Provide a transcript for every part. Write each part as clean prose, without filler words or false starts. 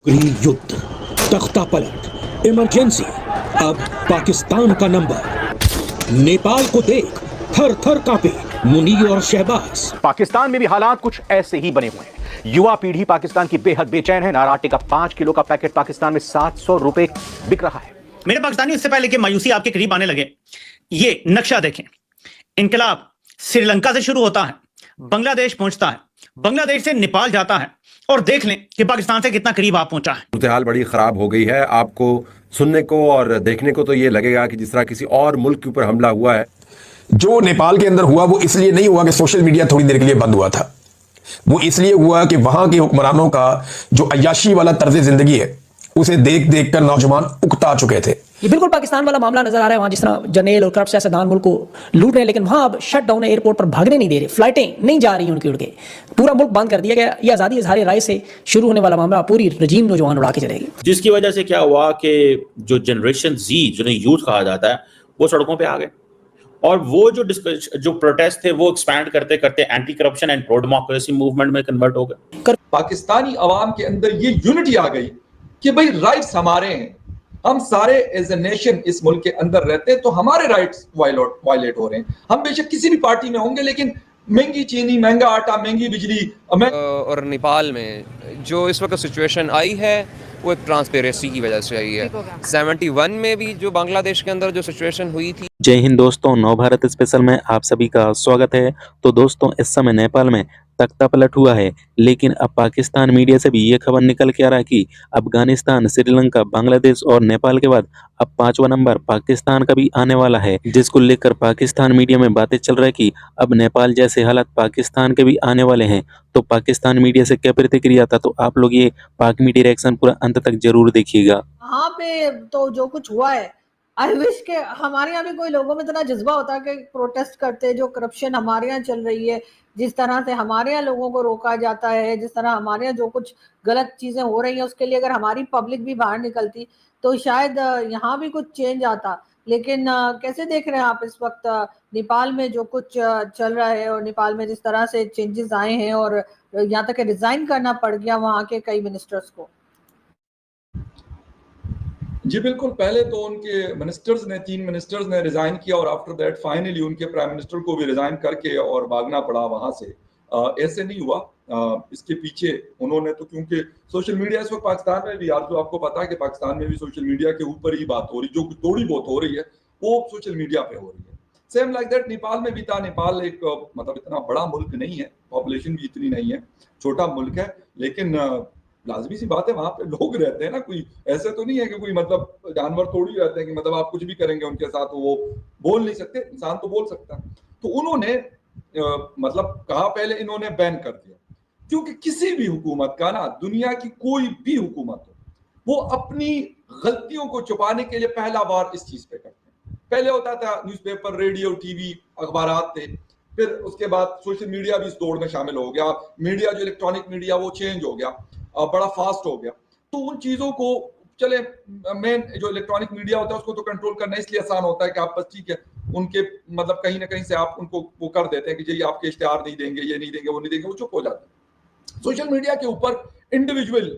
युद्ध, तख्ता पलट, इमरजेंसी। अब पाकिस्तान का नंबर। नेपाल को देख थर थर कांपे मुनीर और शहबाज। पाकिस्तान में भी हालात कुछ ऐसे ही बने हुए हैं। युवा पीढ़ी पाकिस्तान की बेहद बेचैन है। नाराटे का 5 किलो का पैकेट पाकिस्तान में 700 रुपए बिक रहा है। मेरे पाकिस्तानी उससे पहले कि मायूसी आपके करीब आने लगे, ये नक्शा देखें। इनकलाब श्रीलंका से शुरू होता है, बांग्लादेश पहुंचता है, बांग्लादेश से नेपाल जाता है, और देख लें कि पाकिस्तान से कितना करीब आप पहुंचा है। सूरत हाल बड़ी खराब हो गई है। आपको सुनने को और देखने को तो ये लगेगा कि जिस तरह किसी और मुल्क के ऊपर हमला हुआ है। जो नेपाल के अंदर हुआ वो इसलिए नहीं हुआ कि सोशल मीडिया थोड़ी देर के लिए बंद हुआ था। वो इसलिए हुआ कि वहां के हुक्मरानों का जो अय्याशी वाला तर्ज जिंदगी है उसे देख देख कर नौजवान उकता चुके थे। ये बिल्कुल पाकिस्तान वाला मामला नजर आ रहा है। वहां जिस तरह जर्नेल और करप्ट सियासतदान मुल्क को लूट रहे हैं, लेकिन वहां अब शट डाउन है, एयरपोर्ट पर भागने नहीं दे रहे, फ्लाइटें नहीं जा रही उनकी उड़ के, पूरा मुल्क बंद कर दिया गया। ये आज़ादी इजहार राय से शुरू होने वाला मामला पूरी रजीम नौजवान उड़ा के चलेगी, जिसकी वजह से क्या हुआ कि जो जनरेशन जी, जिन्हें यूथ कहा जाता है, वो सड़कों पे आ गए। और वो जो प्रोटेस्ट थे वो एक्सपैंड करते करते anti corruption and pro democracy movement में कन्वर्ट हो गए। पाकिस्तानी अवाम के अंदर ये यूनिटी आ गई कि भाई राइट्स हमारे हैं, हम सारे एज ए नेशन इस मुल्क के अंदर रहते हैं, तो हमारे राइट्स वायलेट हो रहे हैं। हम बेशक किसी भी पार्टी में होंगे, लेकिन महंगी चीनी, महंगा आटा, महंगी बिजली और नेपाल में जो इस वक्त सिचुएशन आई है वो एक ट्रांसपेरेंसी की वजह से आई है। 71 में भी जो बांग्लादेश के अंदर जो सिचुएशन हुई थी। जय हिंद दोस्तों, नव भारत स्पेशल में आप सभी का स्वागत है। तो दोस्तों, इस समय नेपाल में तख्ता पलट हुआ है, लेकिन अब पाकिस्तान मीडिया से भी ये खबर निकल के आ रहा है कि अफगानिस्तान, श्रीलंका, बांग्लादेश और नेपाल के बाद अब 5वां नंबर पाकिस्तान का भी आने वाला है, जिसको लेकर पाकिस्तान मीडिया में बातें चल रहा है कि अब नेपाल जैसे हालात पाकिस्तान के भी आने वाले हैं। तो पाकिस्तान मीडिया से क्या प्रतिक्रिया था, तो आप लोग ये पाक मीडिया रिएक्शन पूरा अंत तक जरूर देखिएगा। यहाँ पे तो जो कुछ हुआ है, आई विश के हमारे यहाँ भी कोई लोगों में इतना जज्बा होता है कि प्रोटेस्ट करते। जो करप्शन हमारे यहाँ चल रही है, जिस तरह से हमारे यहाँ लोगों को रोका जाता है, जिस तरह हमारे यहाँ जो कुछ गलत चीजें हो रही हैं, उसके लिए अगर हमारी पब्लिक भी बाहर निकलती तो शायद यहाँ भी कुछ चेंज आता। लेकिन कैसे देख रहे हैं आप इस वक्त नेपाल में जो कुछ चल रहा है, और नेपाल में जिस तरह से चेंजेस आए हैं, और यहाँ तक रिजाइन करना पड़ गया वहाँ के कई मिनिस्टर्स को। जी बिल्कुल, पहले तो उनके मिनिस्टर्स ने, 3 मिनिस्टर्स ने रिजाइन किया, और आफ्टर दैट फाइनली उनके प्राइम मिनिस्टर को भी रिजाइन करके और भागना पड़ा वहां से। ऐसे नहीं हुआ। इसके पीछे उन्होंने तो, क्योंकि सोशल मीडिया इस वक्त पाकिस्तान में भी, यार जो आपको पता है कि पाकिस्तान में भी सोशल मीडिया के ऊपर ही बात हो रही, जो थोड़ी बहुत हो रही है वो सोशल मीडिया पे हो रही है। सेम लाइक दैट नेपाल में भी था। नेपाल एक मतलब इतना बड़ा मुल्क नहीं है, पॉपुलेशन भी इतनी नहीं है, छोटा मुल्क है, लेकिन लाजमी सी बात है वहां पे लोग रहते हैं ना। कोई ऐसे तो नहीं है कि कोई मतलब जानवर थोड़ी रहते हैं कि मतलब आप कुछ भी करेंगे उनके साथ वो बोल नहीं सकते। इंसान तो बोल सकता है। तो उन्होंने मतलब कहा, पहले इन्होंने बैन कर दिया, क्योंकि किसी भी हुकूमत का ना, दुनिया की कोई भी हुकूमत हो, वो अपनी गलतियों को छुपाने के लिए पहला बार इस चीज पे करते हैं। पहले होता था न्यूज़पेपर, रेडियो, टीवी, अखबारात थे, फिर उसके बाद सोशल मीडिया भी इस दौड़ में शामिल हो गया। मीडिया जो इलेक्ट्रॉनिक मीडिया वो चेंज हो गया, बड़ा फास्ट हो गया। तो उन चीजों को, चले मेन जो इलेक्ट्रॉनिक मीडिया होता है उसको तो कंट्रोल करना इसलिए आसान होता है कि आप बस ठीक है उनके मतलब कहीं ना कहीं से आप उनको वो कर देते हैं कि जी आपके इश्तेहार नहीं देंगे, ये नहीं देंगे, वो नहीं देंगे, वो चुप हो जाते हैं। सोशल मीडिया के ऊपर इंडिविजुअल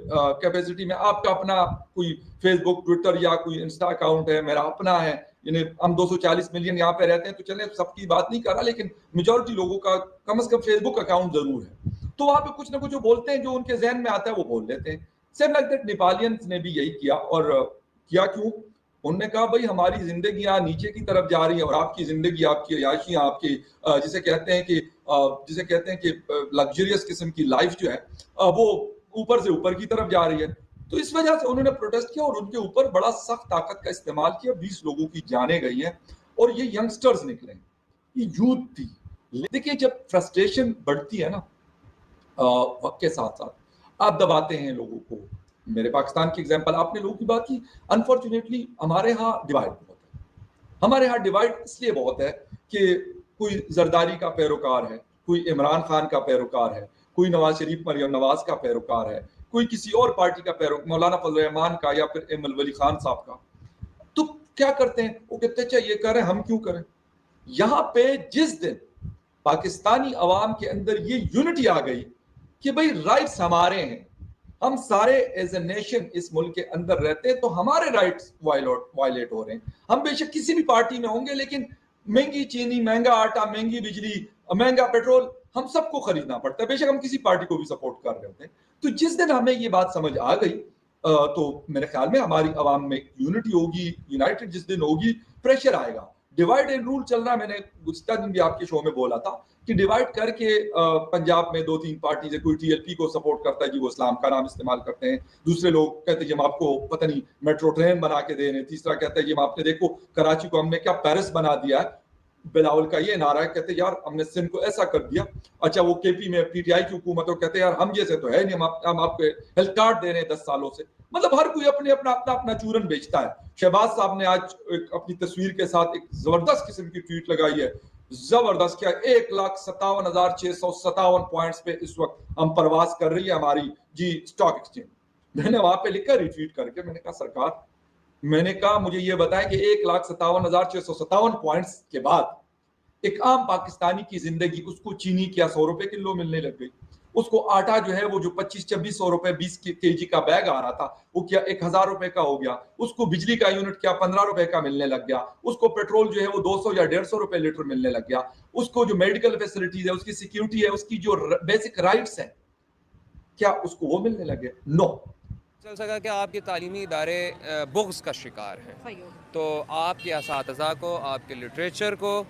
कैपेसिटी में आपका अपना कोई फेसबुक, ट्विटर या कोई इंस्टा अकाउंट है, मेरा अपना है। यानी हम 240 मिलियन यहाँ पे रहते हैं, तो चले सबकी बात नहीं कर रहा, लेकिन मेजोरिटी लोगों का कम से कम फेसबुक अकाउंट जरूर है। तो वहां पे कुछ ना कुछ जो बोलते हैं, जो उनके जहन में आता है वो बोल देते हैं। सेम लाइक दैट नेपालियंस ने भी यही किया। और किया क्यों? उन्होंने कहा भाई हमारी जिंदगी यहाँ नीचे की तरफ जा रही है, और आपकी जिंदगी, आपकी अय्याशियां, आपकी जिसे कहते हैं कि लग्जरियस किस्म की लाइफ जो है वो ऊपर से ऊपर की तरफ जा रही है। तो इस वजह से उन्होंने प्रोटेस्ट किया और उनके ऊपर बड़ा सख्त ताकत का इस्तेमाल किया। 20 लोगों की जानें गई हैं, और ये यंगस्टर्स निकले, ये यूथ थी। देखिए, जब फ्रस्ट्रेशन बढ़ती है ना वक्त के साथ साथ, आप दबाते हैं लोगों को। मेरे पाकिस्तान की एग्जांपल, आपने लोगों की बात की। अनफॉर्चुनेटली हमारे यहाँ डिवाइड बहुत है। हमारे यहाँ डिवाइड इसलिए बहुत है कि कोई जरदारी का पैरोकार है, कोई इमरान खान का पैरोकार है, कोई नवाज शरीफ, मरियम नवाज का पैरोकार है, कोई किसी और पार्टी का पैरोकार, मौलाना फजल रहमान का या फिर एम वली खान साहब का। तो क्या करते हैं वो, कहते हैं अच्छा ये करें, हम क्यों करें। यहाँ पे जिस दिन पाकिस्तानी अवाम के अंदर ये यूनिटी आ गई कि भाई राइट्स हमारे हैं, हम सारे एज ए नेशन इस मुल्क के अंदर रहते हैं, तो हमारे राइट्स वायलेट हो रहे हैं। हम बेशक किसी भी पार्टी में होंगे, लेकिन महंगी चीनी, महंगा आटा, महंगी बिजली, महंगा पेट्रोल हम सबको खरीदना पड़ता है, बेशक हम किसी पार्टी को भी सपोर्ट कर रहे होते हैं। तो जिस दिन हमें ये बात समझ आ गई तो मेरे ख्याल में हमारी आवाम में यूनिटी होगी, यूनाइटेड जिस दिन होगी, प्रेशर आएगा। डिवाइड एंड रूल चल रहा है, मैंने गुज़िश्ता दिन भी आपके शो में बोला था कि डिवाइड करके पंजाब में 2-3 पार्टी है, कोई टीएलपी को सपोर्ट करता है जी वो इस्लाम का नाम इस्तेमाल करते हैं, दूसरे लोग कहते हैं जी हम आपको पता नहीं मेट्रो ट्रेन बना के दे रहे हैं, तीसरा कहता है जी हम आपने देखो कराची को हमने क्या पेरिस बना दिया है। बिलावल का ये नारा है, कहते यार हमने सिंध को ऐसा कर दिया। अच्छा वो केपी में पीटीआई की हुकूमत हो, कहते यार हम जैसे तो है नहीं, हम आपको हेल्थ कार्ड दे रहे हैं 10 सालों से। मतलब हर कोई अपने अपना चूरन बेचता है। शहबाज साहब ने आज अपनी तस्वीर के साथ एक जबरदस्त किस्म की ट्वीट लगाई है, जबरदस्त क्या, 1,57,657 पॉइंट्स पे इस वक्त हम परवाज कर रही है हमारी जी स्टॉक एक्सचेंज। मैंने वहां पे लिखा रिट्वीट करके, मैंने कहा सरकार, मैंने कहा मुझे ये बताया कि 1,57,657 पॉइंट्स के बाद एक आम पाकिस्तानी की जिंदगी, उसको चीनी क्या 100 रुपए किलो मिलने लग गई, उसको आटा जो है वो जो 25-2600 रुपए 20 kg का बैग आ रहा था वो क्या 1,000 रुपए का हो गया, उसको बिजली का यूनिट क्या 15 रुपए का मिलने लग गया, उसको पेट्रोल जो है वो 200 या 150 रुपए लीटर मिलने लग गया, उसको जो मेडिकल फैसिलिटीज है, उसकी सिक्योरिटी है, उसकी जो बेसिक राइट्स है, क्या उसको वो मिलने लगे? नो। चल सका कि आपके तालीमी इदारे बुग़्ज़ का शिकार हैं, तो आपके असातिज़ा को, आपके लिटरेचर को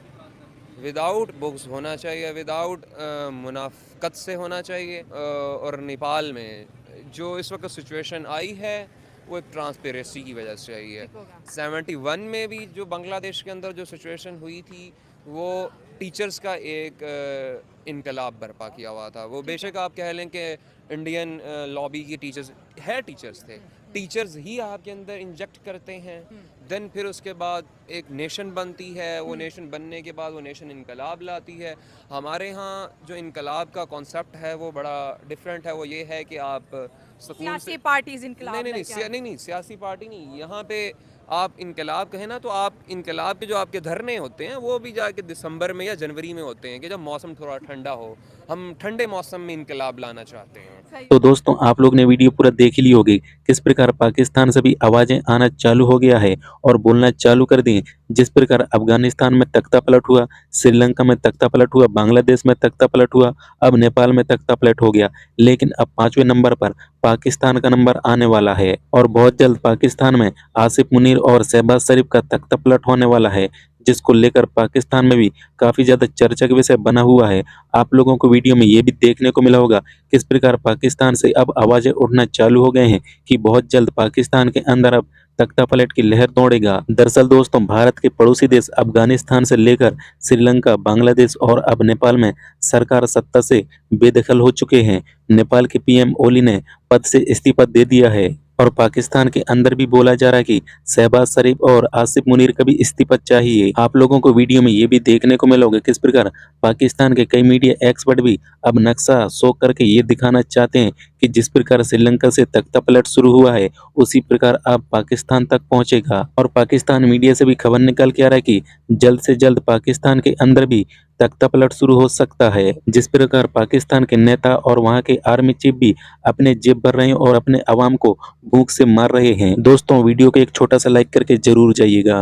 विदाउट बुक्स होना चाहिए, विदाउट मुनाफ़क़त से होना चाहिए। और नेपाल में जो इस वक्त सिचुएशन आई है वो एक ट्रांसपेरेंसी की वजह से आई है। 71 में भी जो बांग्लादेश के अंदर जो सिचुएशन हुई थी वो टीचर्स का एक इनकलाब बर्पा किया हुआ था। वो बेशक आप कह लें कि इंडियन लॉबी के टीचर्स थे, टीचर्स ही आपके अंदर इंजेक्ट करते हैं, देन फिर उसके बाद एक नेशन बनती है, वो नेशन बनने के बाद वो नेशन इनकलाब लाती है। हमारे यहाँ जो इनकलाब का कॉन्सेप्ट है वो बड़ा डिफरेंट है। वो ये है कि आप सियासी पार्टीज इनकलाब नहीं, सियासी पार्टी नहीं, यहाँ पे आप इनकलाब कहें ना तो आप इनकलाब के जो आपके धरने होते हैं वो भी जाके दिसंबर में या जनवरी में होते हैं कि जब मौसम थोड़ा ठंडा हो, हम ठंडे मौसम में इनकलाब लाना चाहते हैं। तो दोस्तों आप लोग ने वीडियो पूरा देख ही ली होगी किस प्रकार पाकिस्तान से भी आवाजें आना चालू हो गया है और बोलना चालू कर दी। जिस प्रकार अफगानिस्तान में तख्ता पलट हुआ, श्रीलंका में तख्ता पलट हुआ, बांग्लादेश में तख्ता पलट हुआ, अब नेपाल में तख्ता पलट हो गया, लेकिन अब 5वें नंबर पर पाकिस्तान का नंबर आने वाला है और बहुत जल्द पाकिस्तान में आसिफ मुनीर और शहबाज शरीफ का तख्ता पलट होने वाला है, जिसको लेकर पाकिस्तान में भी काफी ज्यादा चर्चा का विषय बना हुआ है। आप लोगों को वीडियो में ये भी देखने को मिला होगा किस प्रकार पाकिस्तान से अब आवाजें उठना चालू हो गए हैं कि बहुत जल्द पाकिस्तान के अंदर अब तख्ता पलट की लहर दौड़ेगा। दरअसल दोस्तों भारत के पड़ोसी देश अफगानिस्तान से लेकर श्रीलंका, बांग्लादेश और अब नेपाल में सरकार सत्ता से बेदखल हो चुके हैं। नेपाल के पीएम ओली ने पद से इस्तीफा दे दिया है और पाकिस्तान के अंदर भी बोला जा रहा है कि शहबाज शरीफ और आसिफ मुनीर का भी इस्तीफा चाहिए। आप लोगों को वीडियो में ये भी देखने को मिलोगे किस प्रकार पाकिस्तान के कई मीडिया एक्सपर्ट भी अब नक्शा शो करके ये दिखाना चाहते हैं कि जिस प्रकार श्रीलंका से तख्ता पलट शुरू हुआ है उसी प्रकार अब पाकिस्तान तक पहुंचेगा। और पाकिस्तान मीडिया से भी खबर निकल के आ रहा है कि जल्द से जल्द पाकिस्तान के अंदर भी तख्ता पलट शुरू हो सकता है। जिस प्रकार पाकिस्तान के नेता और वहां के आर्मी चीफ भी अपने जेब भर रहे हैं और अपने अवाम को भूख से मार रहे हैं। दोस्तों वीडियो को एक छोटा सा लाइक करके जरूर जाइएगा।